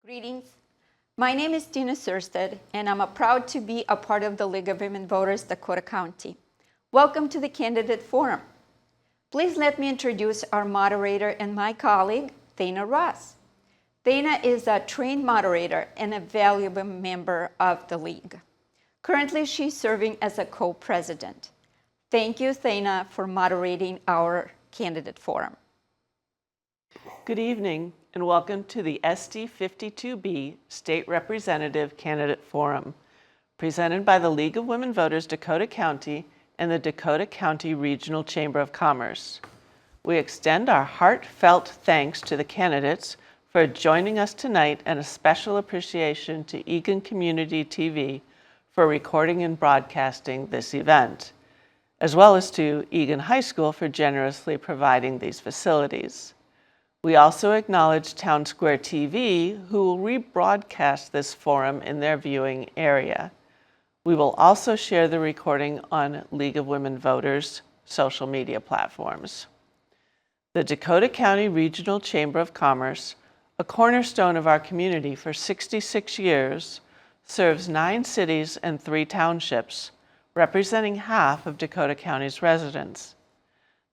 Greetings. My name is Tina Sursted, and I'm proud to be a part of the League of Women Voters Dakota County. Welcome to the Candidate Forum. Please let me introduce our moderator and my colleague, Thana Ross. Thana is a trained moderator and a valuable member of the League. Currently, she's serving as a co-president. Thank you, Thana, for moderating our Candidate Forum. Good evening and welcome to the SD52B State Representative Candidate Forum, presented by the League of Women Voters Dakota County and the Dakota County Regional Chamber of Commerce. We extend our heartfelt thanks to the candidates for joining us tonight, and a special appreciation to Eagan Community TV for recording and broadcasting this event, as well as to Eagan High School for generously providing these facilities. We also acknowledge Town Square TV, who will rebroadcast this forum in their viewing area. We will also share the recording on League of Women Voters social media platforms. The Dakota County Regional Chamber of Commerce, a cornerstone of our community for 66 years, serves 9 cities and 3 townships, representing half of Dakota County's residents.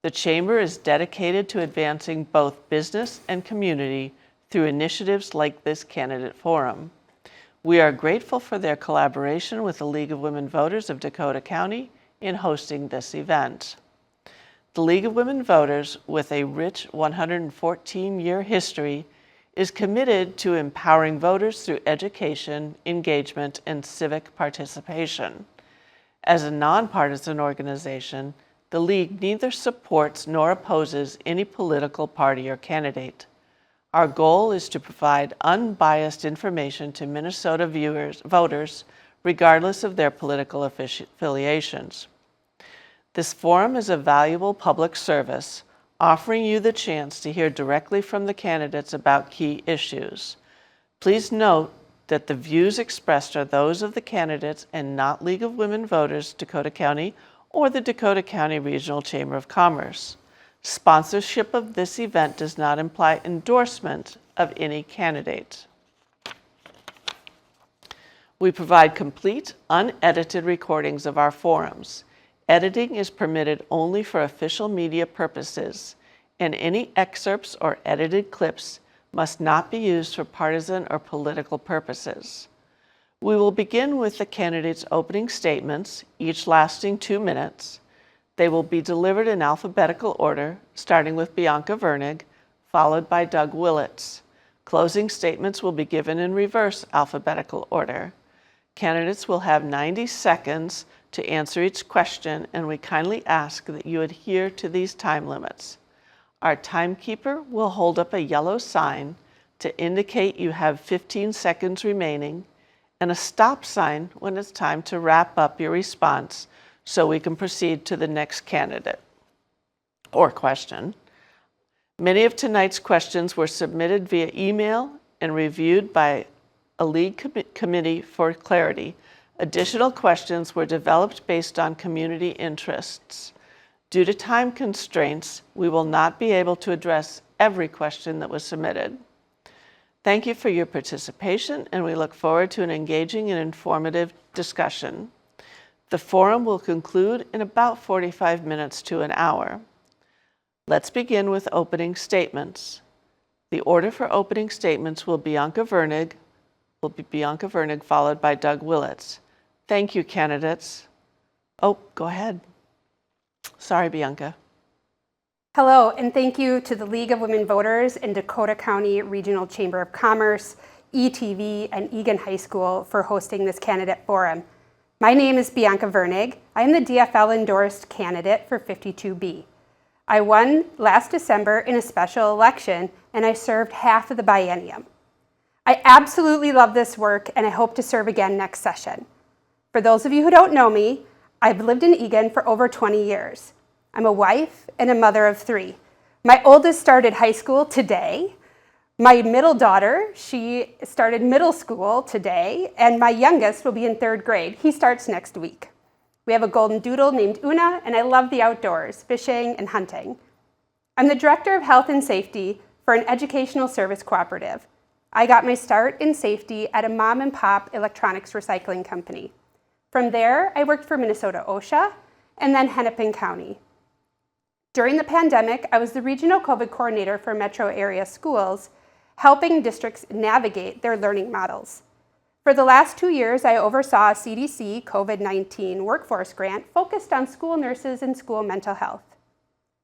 The Chamber is dedicated to advancing both business and community through initiatives like this Candidate Forum. We are grateful for their collaboration with the League of Women Voters of Dakota County in hosting this event. The League of Women Voters, with a rich 114-year history, is committed to empowering voters through education, engagement, and civic participation. As a nonpartisan organization, the League neither supports nor opposes any political party or candidate. Our goal is to provide unbiased information to Minnesota voters, regardless of their political affiliations. This forum is a valuable public service, offering you the chance to hear directly from the candidates about key issues. Please note that the views expressed are those of the candidates and not League of Women Voters, Dakota County, or the Dakota County Regional Chamber of Commerce. Sponsorship of this event does not imply endorsement of any candidate. We provide complete, unedited recordings of our forums. Editing is permitted only for official media purposes, and any excerpts or edited clips must not be used for partisan or political purposes. We will begin with the candidates' opening statements, each lasting 2 minutes. They will be delivered in alphabetical order, starting with Bianca Vernig, followed by Doug Willits. Closing statements will be given in reverse alphabetical order. Candidates will have 90 seconds to answer each question, and we kindly ask that you adhere to these time limits. Our timekeeper will hold up a yellow sign to indicate you have 15 seconds remaining, and a stop sign when it's time to wrap up your response so we can proceed to the next candidate or question. Many of tonight's questions were submitted via email and reviewed by a League committee for clarity. Additional questions were developed based on community interests. Due to time constraints, we will not be able to address every question that was submitted. Thank you for your participation, and we look forward to an engaging and informative discussion. The forum will conclude in about 45 minutes to an hour. Let's begin with opening statements. The order for opening statements will be Bianca Vernig, followed by Doug Willits. Thank you, candidates. Oh, go ahead. Sorry, Bianca. Hello, and thank you to the League of Women Voters and Dakota County Regional Chamber of Commerce, ETV, and Eagan High School for hosting this candidate forum. My name is Bianca Vernig. I am the DFL endorsed candidate for 52B. I won last December in a special election, and I served half of the biennium. I absolutely love this work, and I hope to serve again next session. For those of you who don't know me, I've lived in Eagan for over 20 years. I'm a wife and a mother of 3. My oldest started high school today. My middle daughter, she started middle school today, and my youngest will be in 3rd grade. He starts next week. We have a golden doodle named Una, and I love the outdoors, fishing and hunting. I'm the Director of Health and Safety for an educational service cooperative. I got my start in safety at a mom and pop electronics recycling company. From there, I worked for Minnesota OSHA and then Hennepin County. During the pandemic, I was the regional COVID coordinator for metro area schools, helping districts navigate their learning models. For the last 2 years, I oversaw a CDC COVID-19 workforce grant focused on school nurses and school mental health.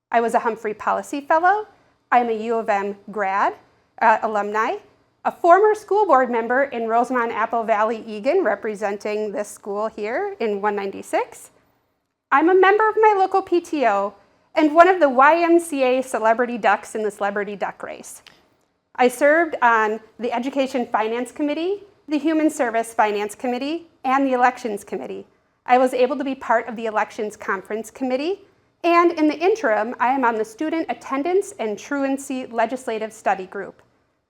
I was a Humphrey Policy Fellow. I'm a U of M grad, alumni, a former school board member in Rosemont Apple Valley, Eagan, representing this school here in 196. I'm a member of my local PTO and one of the YMCA celebrity ducks in the celebrity duck race. I served on the Education Finance Committee, the Human Service Finance Committee, and the Elections Committee. I was able to be part of the Elections Conference Committee, and in the interim, I am on the Student Attendance and Truancy Legislative Study Group.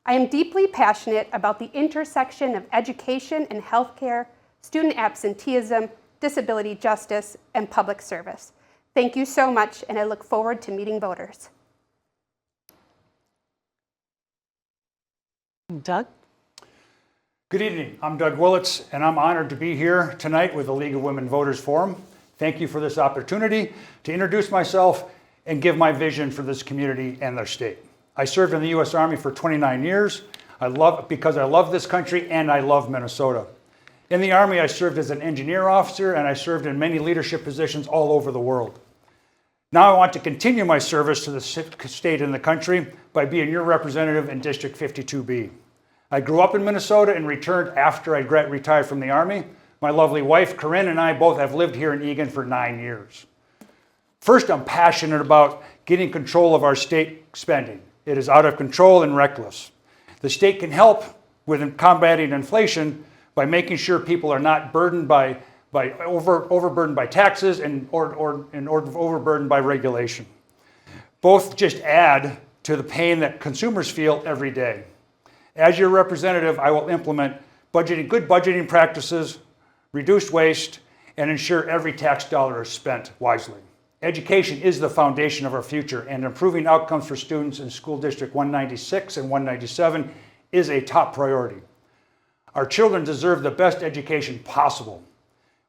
I am deeply passionate about the intersection of education and healthcare, student absenteeism, disability justice, and public service. Thank you so much, and I look forward to meeting voters. Doug? Good evening. I'm Doug Willits, and I'm honored to be here tonight with the League of Women Voters Forum. Thank you for this opportunity to introduce myself and give my vision for this community and their state. I served in the U.S. Army for 29 years because I love this country and I love Minnesota. In the Army, I served as an engineer officer and I served in many leadership positions all over the world. Now I want to continue my service to the state and the country by being your representative in District 52B. I grew up in Minnesota and returned after I retired from the Army. My lovely wife, Corinne, and I both have lived here in Eagan for 9 years. First, I'm passionate about getting control of our state spending. It is out of control and reckless. The state can help with combating inflation by making sure people are not burdened overburdened by taxes or overburdened by regulation. Both just add to the pain that consumers feel every day. As your representative, I will implement good budgeting practices, reduce waste, and ensure every tax dollar is spent wisely. Education is the foundation of our future, and improving outcomes for students in School District 196 and 197 is a top priority. Our children deserve the best education possible,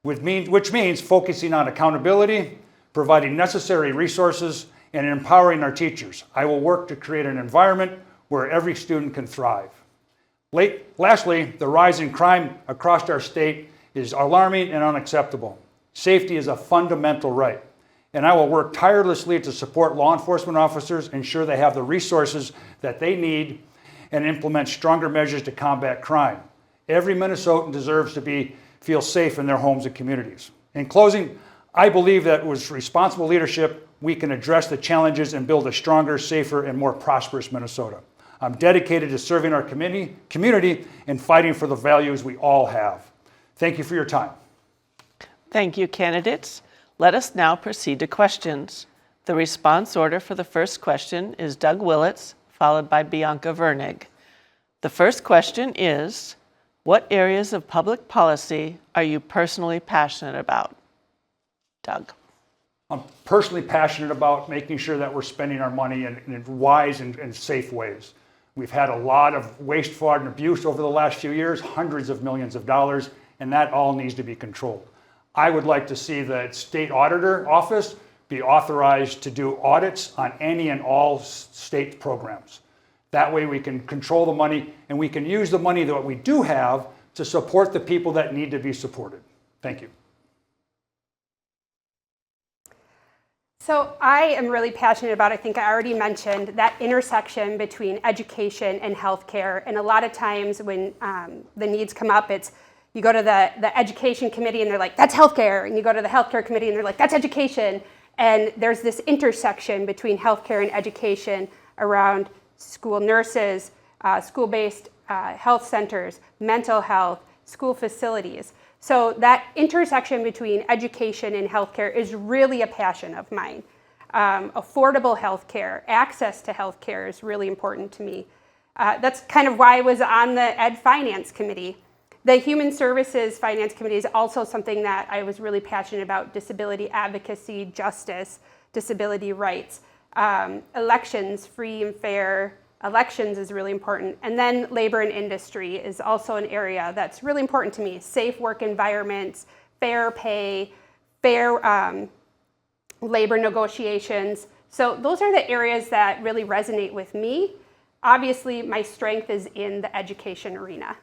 which means focusing on accountability, providing necessary resources, and empowering our teachers. I will work to create an environment where every student can thrive. Lastly, the rise in crime across our state is alarming and unacceptable. Safety is a fundamental right, and I will work tirelessly to support law enforcement officers, ensure they have the resources that they need, and implement stronger measures to combat crime. Every Minnesotan deserves to feel safe in their homes and communities. In closing, I believe that with responsible leadership, we can address the challenges and build a stronger, safer, and more prosperous Minnesota. I'm dedicated to serving our community and fighting for the values we all have. Thank you for your time. Thank you, candidates. Let us now proceed to questions. The response order for the first question is Doug Willits, followed by Bianca Vernig. The first question is, what areas of public policy are you personally passionate about? Doug. I'm personally passionate about making sure that we're spending our money in wise and safe ways. We've had a lot of waste, fraud, and abuse over the last few years, hundreds of millions of dollars, and that all needs to be controlled. I would like to see the state auditor office be authorized to do audits on any and all state programs. That way we can control the money and we can use the money that we do have to support the people that need to be supported. Thank you. So I am really passionate about, I think I already mentioned, that intersection between education and healthcare. And a lot of times when the needs come up, it's you go to the education committee and they're like, that's healthcare. And you go to the healthcare committee and they're like, that's education. And there's this intersection between healthcare and education around school nurses, school-based health centers, mental health, school facilities. So that intersection between education and healthcare is really a passion of mine. Affordable healthcare, access to healthcare is really important to me. That's kind of why I was on the Ed Finance Committee. The Human Services Finance Committee is also something that I was really passionate about: disability advocacy, justice, disability rights, elections, free and fair, elections is really important. And then labor and industry is also an area that's really important to me. Safe work environments, fair pay, fair labor negotiations. So those are the areas that really resonate with me. Obviously, my strength is in the education arena.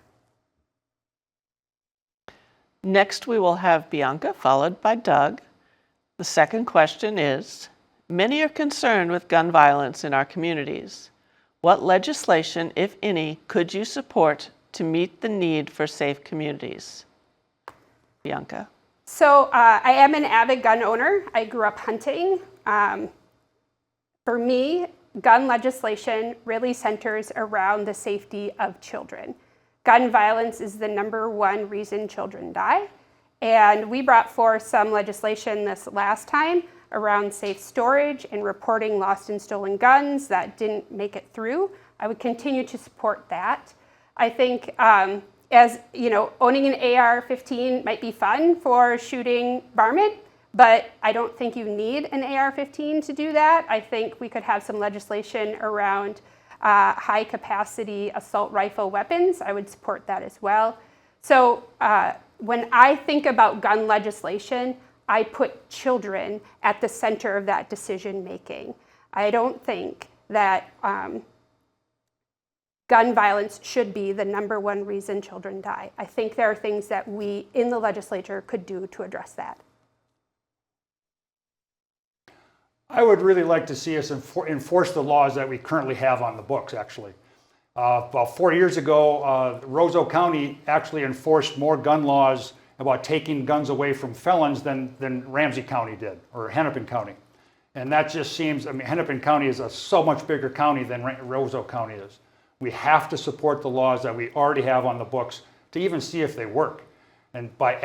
Next, we will have Bianca, followed by Doug. The second question is, many are concerned with gun violence in our communities. What legislation, if any, could you support to meet the need for safe communities? Bianca. So I am an avid gun owner. I grew up hunting. For me, gun legislation really centers around the safety of children. Gun violence is the #1 reason children die. And we brought forth some legislation this last time around safe storage and reporting lost and stolen guns that didn't make it through. I would continue to support that. I think as you know, owning an AR-15 might be fun for shooting varmint, but I don't think you need an AR-15 to do that. I think we could have some legislation around high capacity assault rifle weapons. I would support that as well. So when I think about gun legislation, I put children at the center of that decision making. I don't think that gun violence should be the #1 reason children die. I think there are things that we in the legislature could do to address that. I would really like to see us enforce the laws that we currently have on the books, actually. About 4 years ago, Roseau County actually enforced more gun laws about taking guns away from felons than Ramsey County did, or Hennepin County. And that just seems, I mean, Hennepin County is a so much bigger county than Roseau County is. We have to support the laws that we already have on the books to even see if they work. And by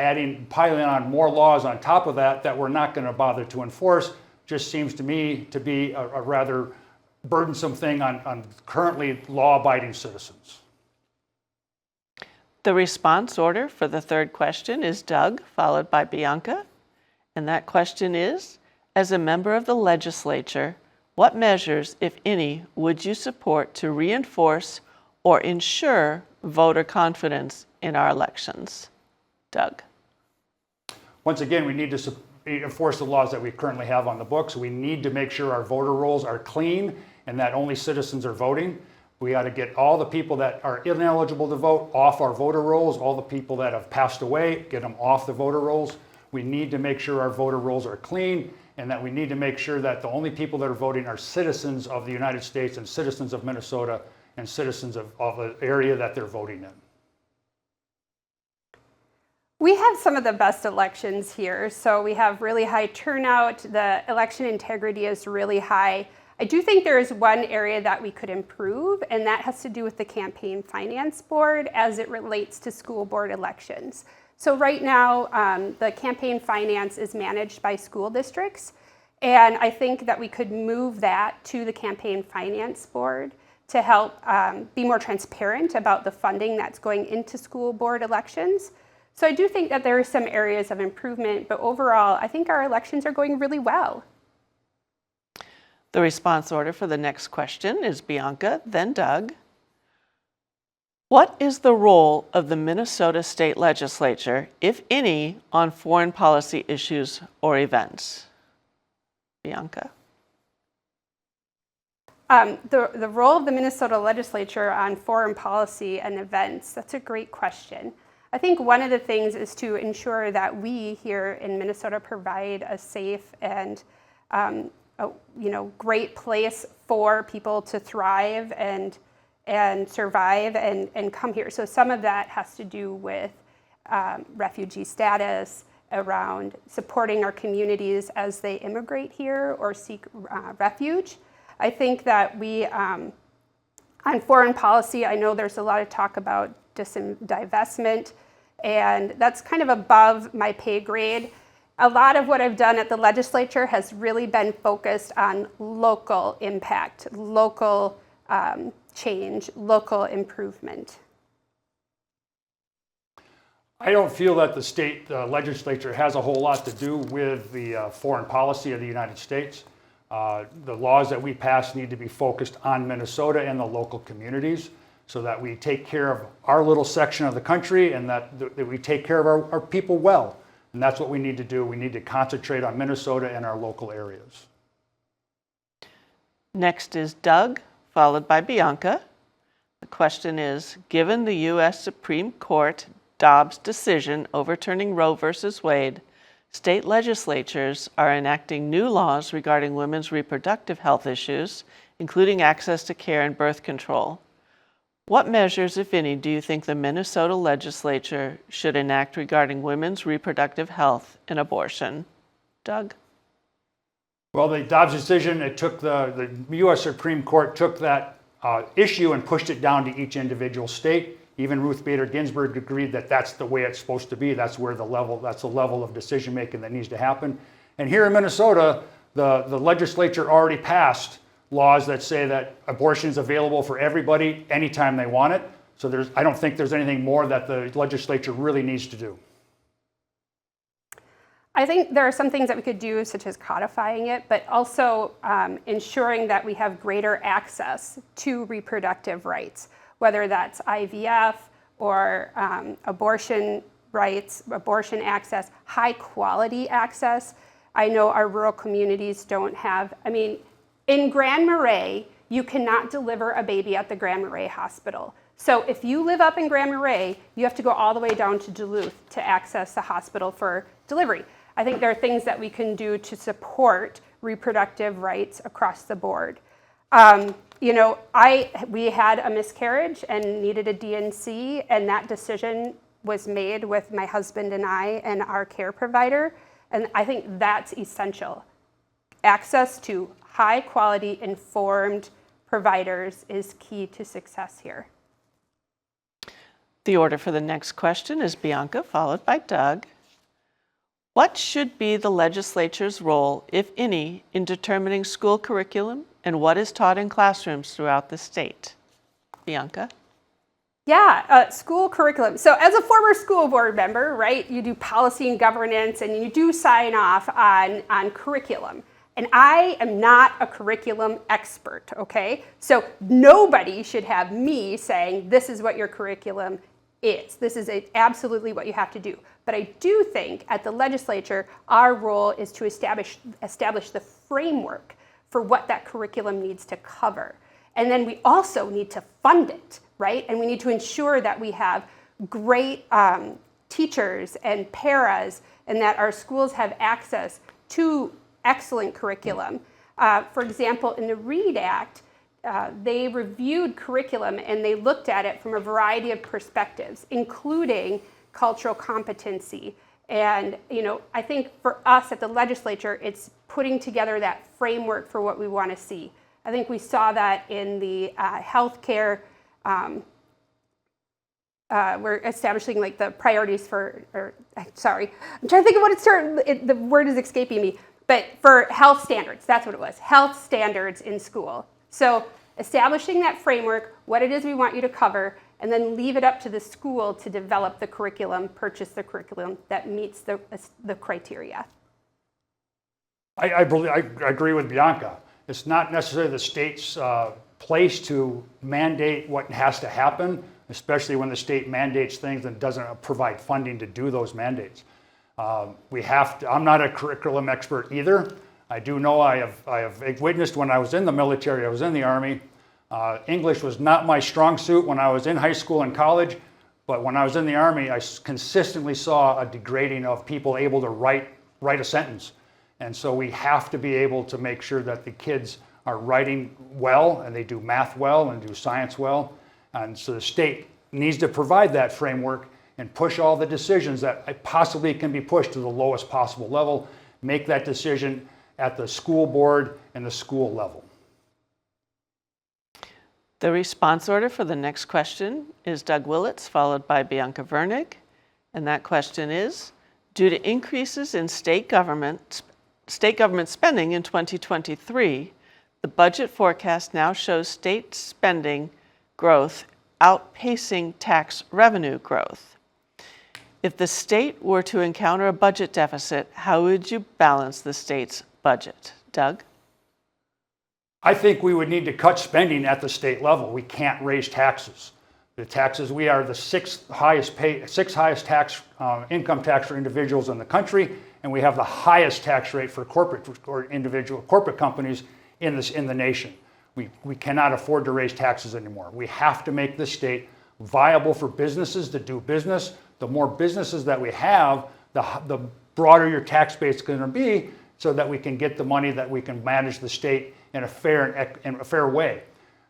piling on more laws on top of that we're not going to bother to enforce, just seems to me to be a rather burdensome thing on currently law-abiding citizens. The response order for the third question is Doug, followed by Bianca. And that question is, as a member of the legislature, what measures, if any, would you support to reinforce or ensure voter confidence in our elections? Doug. Once again, we need to enforce the laws that we currently have on the books. We need to make sure our voter rolls are clean and that only citizens are voting. We ought to get all the people that are ineligible to vote off our voter rolls, all the people that have passed away, get them off the voter rolls. We need to make sure our voter rolls are clean, and that we need to make sure that the only people that are voting are citizens of the United States and citizens of Minnesota and citizens of the area that they're voting in. We have some of the best elections here. So we have really high turnout. The election integrity is really high. I do think there is one area that we could improve, and that has to do with the Campaign Finance Board as it relates to school board elections. So right now, the campaign finance is managed by school districts, and I think that we could move that to the Campaign Finance Board to help be more transparent about the funding that's going into school board elections. So I do think that there are some areas of improvement, but overall, I think our elections are going really well. The response order for the next question is Bianca, then Doug. What is the role of the Minnesota State Legislature, if any, on foreign policy issues or events? Bianca. The role of the Minnesota Legislature on foreign policy and events, that's a great question. I think one of the things is to ensure that we here in Minnesota provide a safe and great place for people to thrive and survive and come here. So some of that has to do with refugee status, around supporting our communities as they immigrate here or seek refuge. I think that we, on foreign policy, I know there's a lot of talk about divestment, and that's kind of above my pay grade. A lot of what I've done at the legislature has really been focused on local impact, local change, local improvement. I don't feel that the state legislature has a whole lot to do with the foreign policy of the United States. The laws that we pass need to be focused on Minnesota and the local communities so that we take care of our little section of the country and that we take care of our people well. And that's what we need to do. We need to concentrate on Minnesota and our local areas. Next is Doug, followed by Bianca. The question is, given the U.S. Supreme Court Dobbs decision overturning Roe v. Wade, state legislatures are enacting new laws regarding women's reproductive health issues, including access to care and birth control. What measures, if any, do you think the Minnesota legislature should enact regarding women's reproductive health and abortion? Doug? Well, the Dobbs decision, it took the U.S. Supreme Court took that issue and pushed it down to each individual state. Even Ruth Bader Ginsburg agreed that that's the way it's supposed to be. That's the level of decision making that needs to happen. And here in Minnesota, the legislature already passed laws that say that abortion is available for everybody anytime they want it. So I don't think there's anything more that the legislature really needs to do. I think there are some things that we could do, such as codifying it, but also ensuring that we have greater access to reproductive rights, whether that's IVF or abortion rights, abortion access, high quality access. I know our rural communities don't have, in Grand Marais, you cannot deliver a baby at the Grand Marais Hospital. So if you live up in Grand Marais, you have to go all the way down to Duluth to access the hospital for delivery. I think there are things that we can do to support reproductive rights across the board. We had a miscarriage and needed a DNC, and that decision was made with my husband and I and our care provider, and I think that's essential. Access to high quality, informed providers is key to success here. The order for the next question is Bianca, followed by Doug. What should be the legislature's role, if any, in determining school curriculum and what is taught in classrooms throughout the state? Bianca? Yeah, school curriculum. So as a former school board member, right, you do policy and governance and you do sign off on curriculum. And I am not a curriculum expert, okay? So nobody should have me saying, this is what your curriculum is. This is absolutely what you have to do. But I do think at the legislature, our role is to establish the framework for what that curriculum needs to cover. And then we also need to fund it, right? And we need to ensure that we have great teachers and paras and that our schools have access to excellent curriculum. For example, in the READ Act, they reviewed curriculum and they looked at it from a variety of perspectives, including cultural competency. And I think for us at the legislature, it's putting together that framework for what we want to see. I think we saw that in the healthcare. We're establishing like the priorities for, I'm trying to think of what the word is escaping me, but for health standards, that's what it was, health standards in school. So establishing that framework, what it is we want you to cover, and then leave it up to the school to develop the curriculum, purchase the curriculum that meets the criteria. I agree with Bianca. It's not necessarily the state's place to mandate what has to happen, especially when the state mandates things and doesn't provide funding to do those mandates. I'm not a curriculum expert either. I do know I have witnessed when I was in the military, I was in the Army. English was not my strong suit when I was in high school and college, but when I was in the Army, I consistently saw a degrading of people able to write a sentence. And so we have to be able to make sure that the kids are writing well and they do math well and do science well. And so the state needs to provide that framework and push all the decisions that possibly can be pushed to the lowest possible level, make that decision at the school board and the school level. The response order for the next question is Doug Willits, followed by Bianca Vernig. And that question is, due to increases in state government spending in 2023, the budget forecast now shows state spending growth outpacing tax revenue growth. If the state were to encounter a budget deficit, how would you balance the state's budget? Doug? I think we would need to cut spending at the state level. We can't raise taxes. The taxes, we are the sixth highest income tax for individuals in the country, and we have the highest tax rate for corporate companies in the nation. We cannot afford to raise taxes anymore. We have to make this state viable for businesses to do business. The more businesses that we have, the broader your tax base is going to be, so that we can get the money that we can manage the state in a fair way.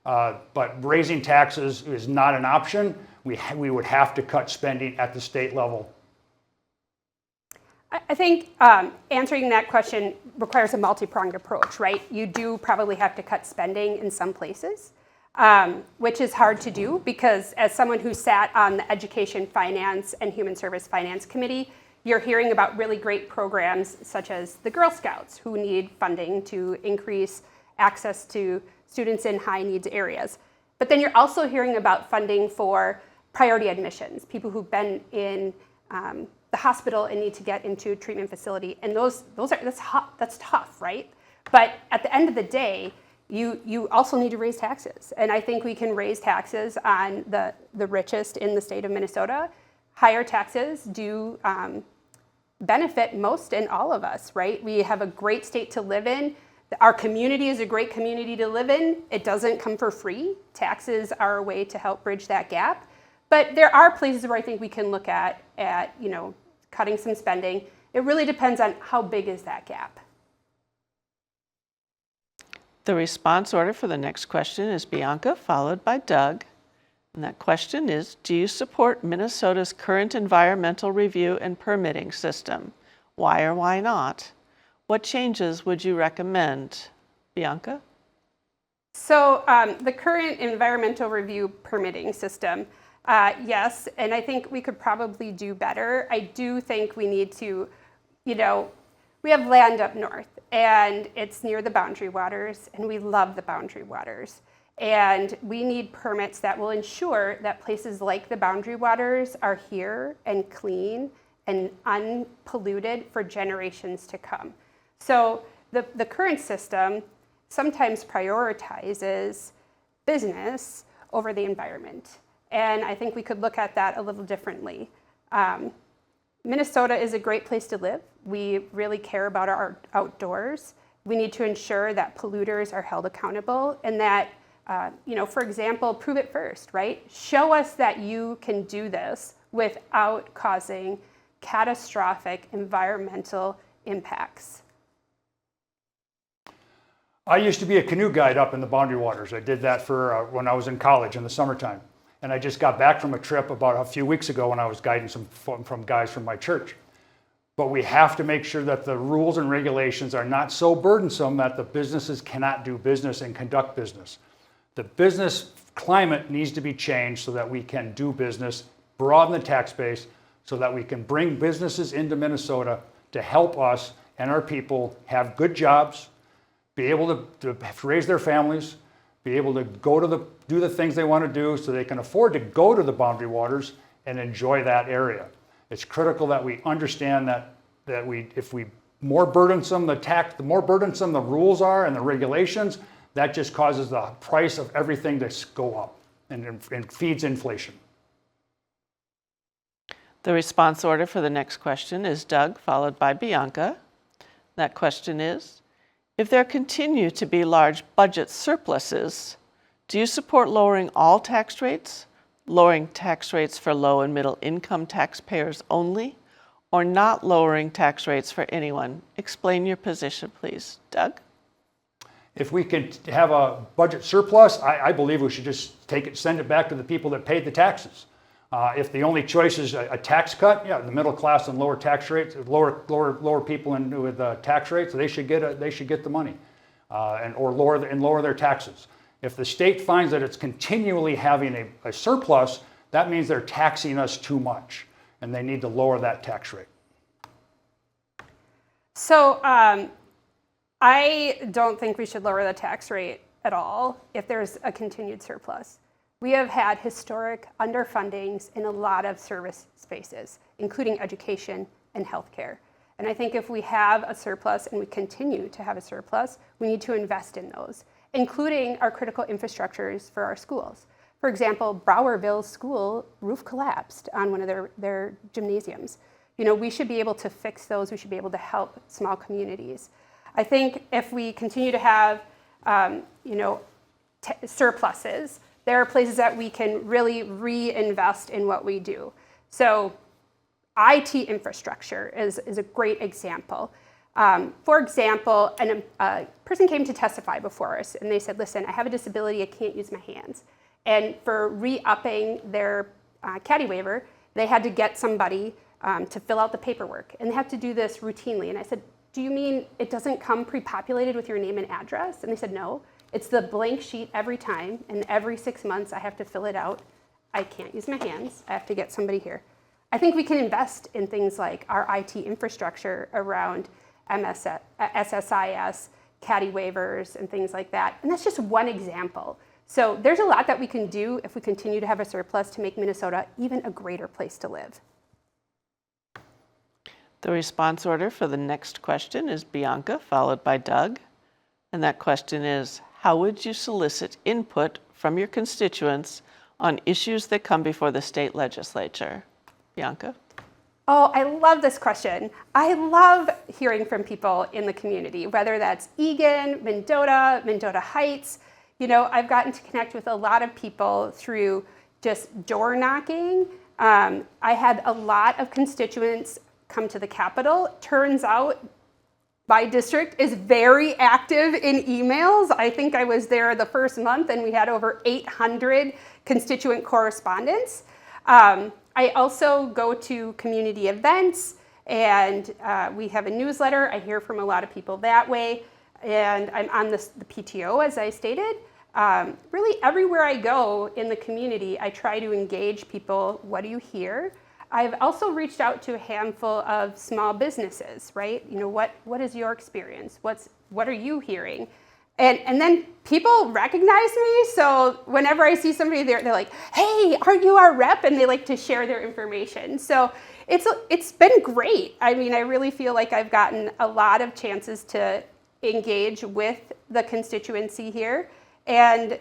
But raising taxes is not an option. We would have to cut spending at the state level. I think answering that question requires a multi-pronged approach, right? You do probably have to cut spending in some places, which is hard to do because as someone who sat on the Education, Finance, and Human Service Finance Committee, you're hearing about really great programs such as the Girl Scouts, who need funding to increase access to students in high needs areas. But then you're also hearing about funding for priority admissions, people who've been in the hospital and need to get into a treatment facility. And that's tough, right? But at the end of the day, you also need to raise taxes. And I think we can raise taxes on the richest in the state of Minnesota. Higher taxes do benefit most and all of us, right? We have a great state to live in. Our community is a great community to live in. It doesn't come for free. Taxes are a way to help bridge that gap. But there are places where I think we can look at cutting some spending. It really depends on how big is that gap. The response order for the next question is Bianca, followed by Doug. And that question is, do you support Minnesota's current environmental review and permitting system? Why or why not? What changes would you recommend? Bianca? So the current environmental review permitting system, yes, and I think we could probably do better. I do think we need to, we have land up north and it's near the boundary waters and we love the boundary waters. And we need permits that will ensure that places like the boundary waters are here and clean and unpolluted for generations to come. So the current system sometimes prioritizes business over the environment. And I think we could look at that a little differently. Minnesota is a great place to live. We really care about our outdoors. We need to ensure that polluters are held accountable and that for example, prove it first, right? Show us that you can do this without causing catastrophic environmental impacts. I used to be a canoe guide up in the boundary waters. I did that for when I was in college in the summertime. And I just got back from a trip about a few weeks ago when I was guiding some from guys from my church. But we have to make sure that the rules and regulations are not so burdensome that the businesses cannot do business and conduct business. The business climate needs to be changed so that we can do business, broaden the tax base, so that we can bring businesses into Minnesota to help us and our people have good jobs, be able to raise their families, be able to do the things they want to do so they can afford to go to the boundary waters and enjoy that area. It's critical that we understand that if we more burdensome the more burdensome the rules are and the regulations, that just causes the price of everything to go up and feeds inflation. The response order for the next question is Doug, followed by Bianca. That question is, if there continue to be large budget surpluses, do you support lowering all tax rates, lowering tax rates for low and middle income taxpayers only, or not lowering tax rates for anyone? Explain your position, please. Doug? If we could have a budget surplus, I believe we should just send it back to the people that paid the taxes. If the only choice is a tax cut, yeah, the middle class and lower tax rates, lower people with tax rates, they should get the money, or lower their taxes. If the state finds that it's continually having a surplus, that means they're taxing us too much, and they need to lower that tax rate. So I don't think we should lower the tax rate at all if there's a continued surplus. We have had historic underfundings in a lot of service spaces, including education and healthcare. And I think if we have a surplus and we continue to have a surplus, we need to invest in those. including our critical infrastructures for our schools. For example, Browerville's school roof collapsed on one of their gymnasiums. You know, we should be able to fix those. We should be able to help small communities. I think if we continue to have, you know, surpluses, there are places that we can really reinvest in what we do. So IT infrastructure is a great example. For example, a person came to testify before us and they said, listen, I have a disability, I can't use my hands. And for re-upping their CADI waiver, they had to get somebody to fill out the paperwork. And they have to do this routinely. And I said, do you mean it doesn't come pre-populated with your name and address? And they said, no, it's the blank sheet every time. And every 6 months I have to fill it out. I can't use my hands. I have to get somebody here. I think we can invest in things like our IT infrastructure around SSIS, CADI waivers, and things like that. And that's just one example. So there's a lot that we can do if we continue to have a surplus to make Minnesota even a greater place to live. The response order for the next question is Bianca, followed by Doug. And that question is, how would you solicit input from your constituents on issues that come before the state legislature? Bianca? Oh, I love this question. I love hearing from people in the community, whether that's Eagan, Mendota Heights. You know, I've gotten to connect with a lot of people through just door knocking. I had a lot of constituents come to the Capitol. Turns out my district is very active in emails. I think I was there the first month and we had over 800 constituent correspondence. I also go to community events and we have a newsletter. I hear from a lot of people that way. And I'm on the PTO, as I stated. Really everywhere I go in the community, I try to engage people. What do you hear? I've also reached out to a handful of small businesses, right? You know, what is your experience? What are you hearing? And then people recognize me, so whenever I see somebody there, they're like, hey, aren't you our rep? And they like to share their information. So it's been great. I mean, I really feel like I've gotten a lot of chances to engage with the constituency here. And,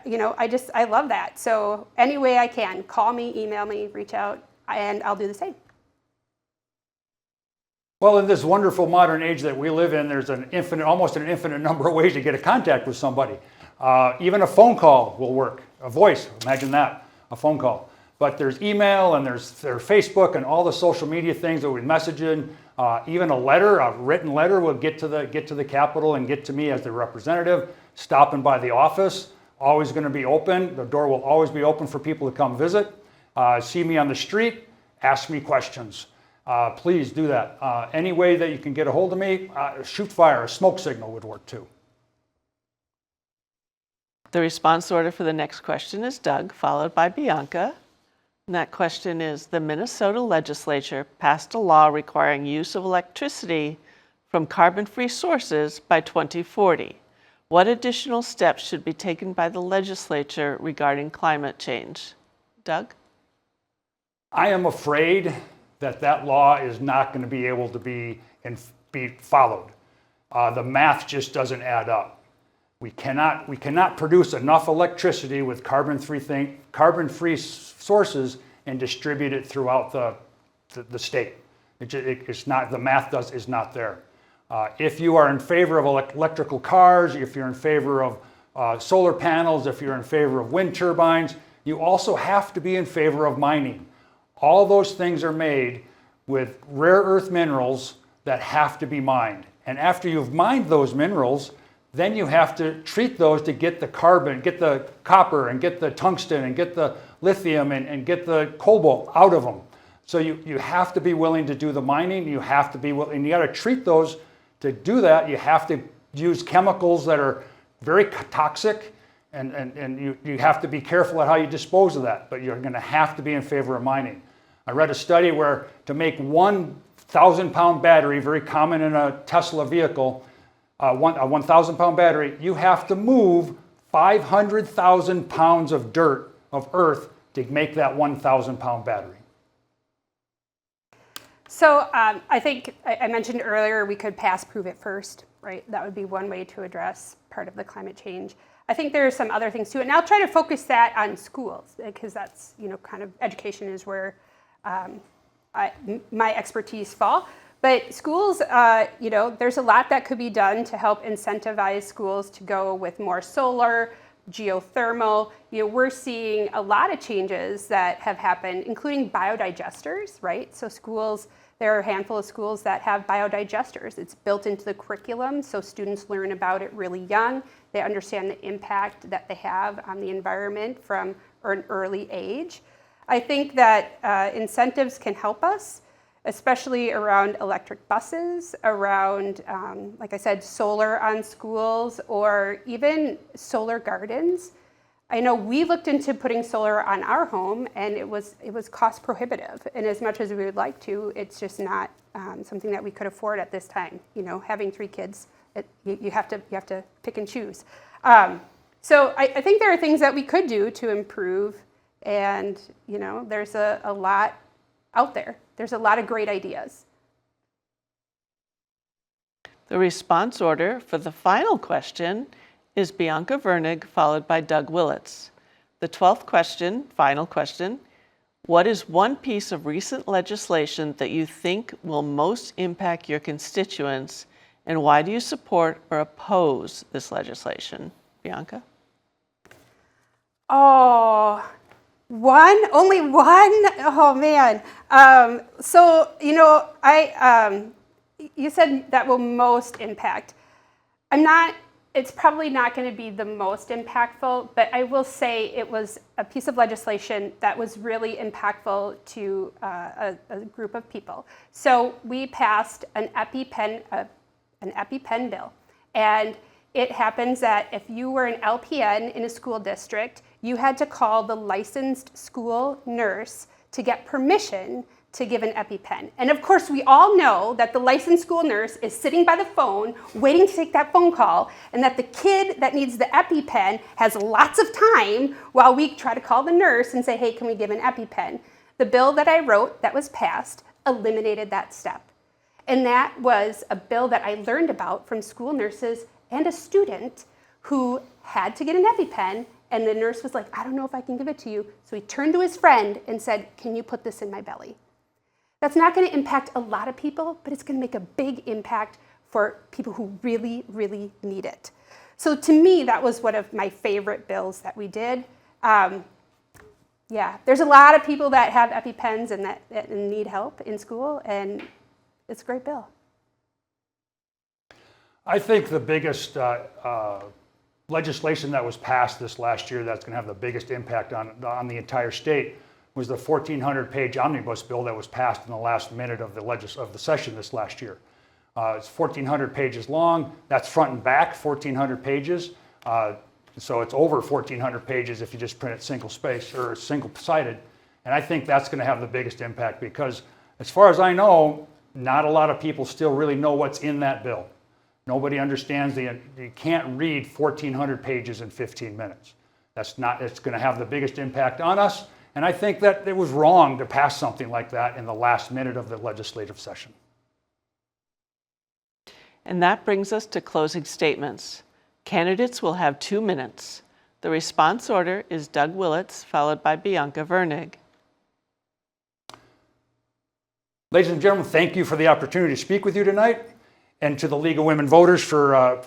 you know, I love that. So any way I can, call me, email me, reach out, and I'll do the same. Well, in this wonderful modern age that we live in, there's almost an infinite number of ways to get in contact with somebody. Even a phone call will work. A voice, imagine that, a phone call. But there's email and there's Facebook and all the social media things that we message in. Even a written letter will get to the Capitol and get to me as the representative. Stopping by the office, always going to be open. The door will always be open for people to come visit. See me on the street, ask me questions. Please do that. Any way that you can get a hold of me, shoot fire, a smoke signal would work too. The response order for the next question is Doug, followed by Bianca. And that question is, the Minnesota legislature passed a law requiring use of electricity from carbon-free sources by 2040. What additional steps should be taken by the legislature regarding climate change? Doug? I am afraid that law is not going to be able to be followed. The math just doesn't add up. We cannot produce enough electricity with carbon-free sources and distribute it throughout the state. It's not, the math is not there. If you are in favor of electrical cars, if you're in favor of solar panels, if you're in favor of wind turbines, you also have to be in favor of mining. All those things are made with rare earth minerals that have to be mined. And after you've mined those minerals, then you have to treat those to get the carbon, get the copper, and get the tungsten, and get the lithium, and get the cobalt out of them. So you have to be willing to do the mining. You have to be willing, and you got to treat those. To do that, you have to use chemicals that are very toxic, and you have to be careful at how you dispose of that, but you're going to have to be in favor of mining. I read a study where to make 1,000-pound battery, very common in a Tesla vehicle, a 1,000-pound battery, you have to move 500,000 pounds of dirt, of earth, to make that 1,000-pound battery. So I think I mentioned earlier we could pass prove it first. right? That would be one way to address part of the climate change. I think there are some other things too, and I'll try to focus that on schools because that's, kind of education is where my expertise fall. But schools, there's a lot that could be done to help incentivize schools to go with more solar, geothermal. We're seeing a lot of changes that have happened, including biodigesters, right? So schools, there are a handful of schools that have biodigesters. It's built into the curriculum, so students learn about it really young. They understand the impact that they have on the environment from an early age. I think that incentives can help us, especially around electric buses, around, like I said, solar on schools, or even solar gardens. I know we looked into putting solar on our home, and it was cost prohibitive. And as much as we would like to, it's just not something that we could afford at this time. Having 3 kids, you have to pick and choose. So I think there are things that we could do to improve, and there's a lot out there. There's a lot of great ideas. The response order for the final question is Bianca Vernig, followed by Doug Willits. The 12th question, final question, what is one piece of recent legislation that you think will most impact your constituents, and why do you support or oppose this legislation? Bianca? Oh, only one? Oh man. You said that will most impact. It's probably not going to be the most impactful, but I will say it was a piece of legislation that was really impactful to a group of people. So we passed an EpiPen bill, and it happens that if you were an LPN in a school district, you had to call the licensed school nurse to get permission to give an EpiPen. And of course, we all know that the licensed school nurse is sitting by the phone, waiting to take that phone call, and that the kid that needs the EpiPen has lots of time while we try to call the nurse and say, hey, can we give an EpiPen? The bill that I wrote that was passed eliminated that step. And that was a bill that I learned about from school nurses and a student who had to get an EpiPen, and the nurse was like, I don't know if I can give it to you. So he turned to his friend and said, can you put this in my belly? That's not going to impact a lot of people, but it's going to make a big impact for people who really, really need it. So to me, that was one of my favorite bills that we did. There's a lot of people that have EpiPens and that need help in school, and it's a great bill. I think the biggest legislation that was passed this last year that's going to have the biggest impact on the entire state was the 1,400-page omnibus bill that was passed in the last minute of the session this last year. It's 1,400 pages long. That's front and back, 1,400 pages. So it's over 1,400 pages if you just print it single-spaced or single-sided. And I think that's going to have the biggest impact because, as far as I know, not a lot of people still really know what's in that bill. Nobody understands you can't read 1,400 pages in 15 minutes. It's going to have the biggest impact on us. And I think that it was wrong to pass something like that in the last minute of the legislative session. And that brings us to closing statements. Candidates will have 2 minutes. The response order is Doug Willits, followed by Bianca Vernig. Ladies and gentlemen, thank you for the opportunity to speak with you tonight, and to the League of Women Voters for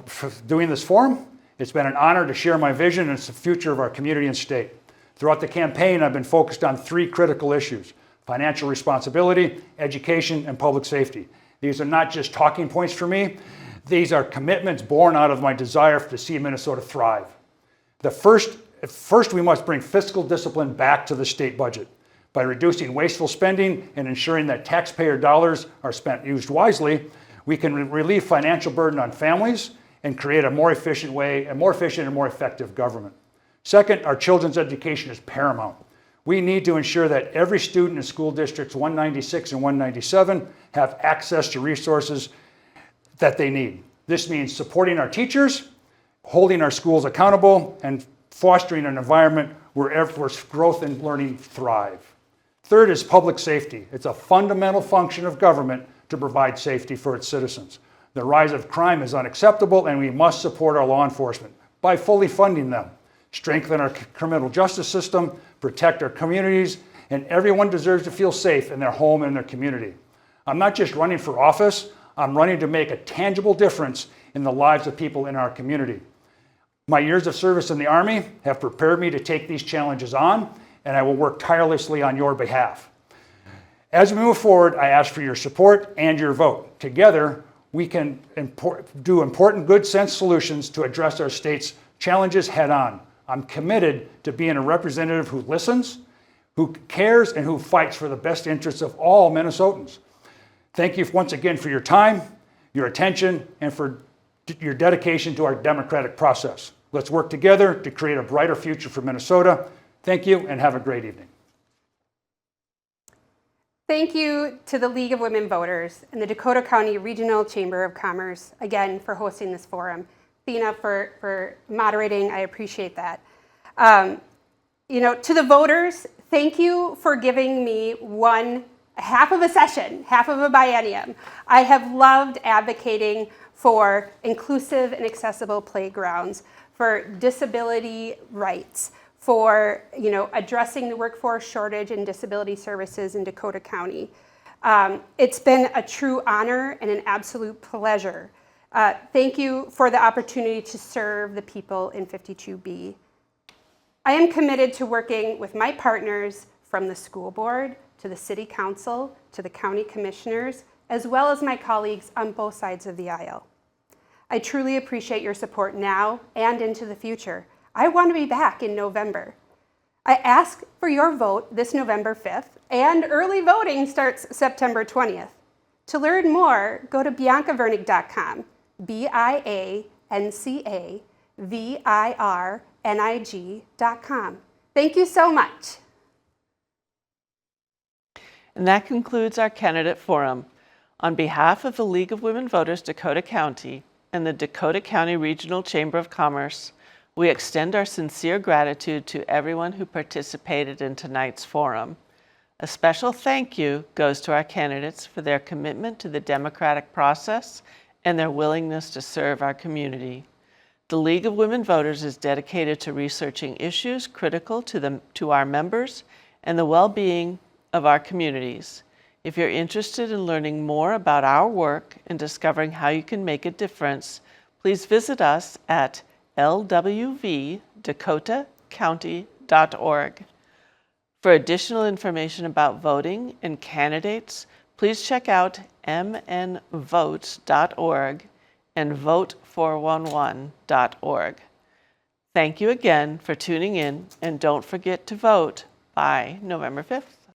doing this forum. It's been an honor to share my vision and the future of our community and state. Throughout the campaign, I've been focused on 3 critical issues: financial responsibility, education, and public safety. These are not just talking points for me. These are commitments born out of my desire to see Minnesota thrive. First, we must bring fiscal discipline back to the state budget. By reducing wasteful spending and ensuring that taxpayer dollars are used wisely, we can relieve financial burden on families and create a more efficient and more effective government. Second, our children's education is paramount. We need to ensure that every student in school districts 196 and 197 have access to resources that they need. This means supporting our teachers, holding our schools accountable, and fostering an environment where growth and learning thrive. Third is public safety. It's a fundamental function of government to provide safety for its citizens. The rise of crime is unacceptable, and we must support our law enforcement by fully funding them, strengthen our criminal justice system, protect our communities, and everyone deserves to feel safe in their home and their community. I'm not just running for office, I'm running to make a tangible difference in the lives of people in our community. My years of service in the Army have prepared me to take these challenges on, and I will work tirelessly on your behalf. As we move forward, I ask for your support and your vote. Together, we can do important good sense solutions to address our state's challenges head on. I'm committed to being a representative who listens, who cares, and who fights for the best interests of all Minnesotans. Thank you once again for your time, your attention, and for your dedication to our democratic process. Let's work together to create a brighter future for Minnesota. Thank you, and have a great evening. Thank you to the League of Women Voters and the Dakota County Regional Chamber of Commerce, again, for hosting this forum. Thina, for moderating, I appreciate that. To the voters, thank you for giving me half of a session, half of a biennium. I have loved advocating for inclusive and accessible playgrounds, for disability rights, for addressing the workforce shortage in disability services in Dakota County. It's been a true honor and an absolute pleasure. Thank you for the opportunity to serve the people in 52B. I am committed to working with my partners from the school board to the city council to the county commissioners, as well as my colleagues on both sides of the aisle. I truly appreciate your support now and into the future. I want to be back in November. I ask for your vote this November 5th, and early voting starts September 20th. To learn more, go to biancavernig.com, BIANCAVIRNIG.com. Thank you so much. And that concludes our candidate forum. On behalf of the League of Women Voters Dakota County and the Dakota County Regional Chamber of Commerce, we extend our sincere gratitude to everyone who participated in tonight's forum. A special thank you goes to our candidates for their commitment to the democratic process and their willingness to serve our community. The League of Women Voters is dedicated to researching issues critical to our members and the well-being of our communities. If you're interested in learning more about our work and discovering how you can make a difference, please visit us at lwvdakotacounty.org. For additional information about voting and candidates, please check out mnvotes.org and vote411.org. Thank you again for tuning in, and don't forget to vote by November 5th.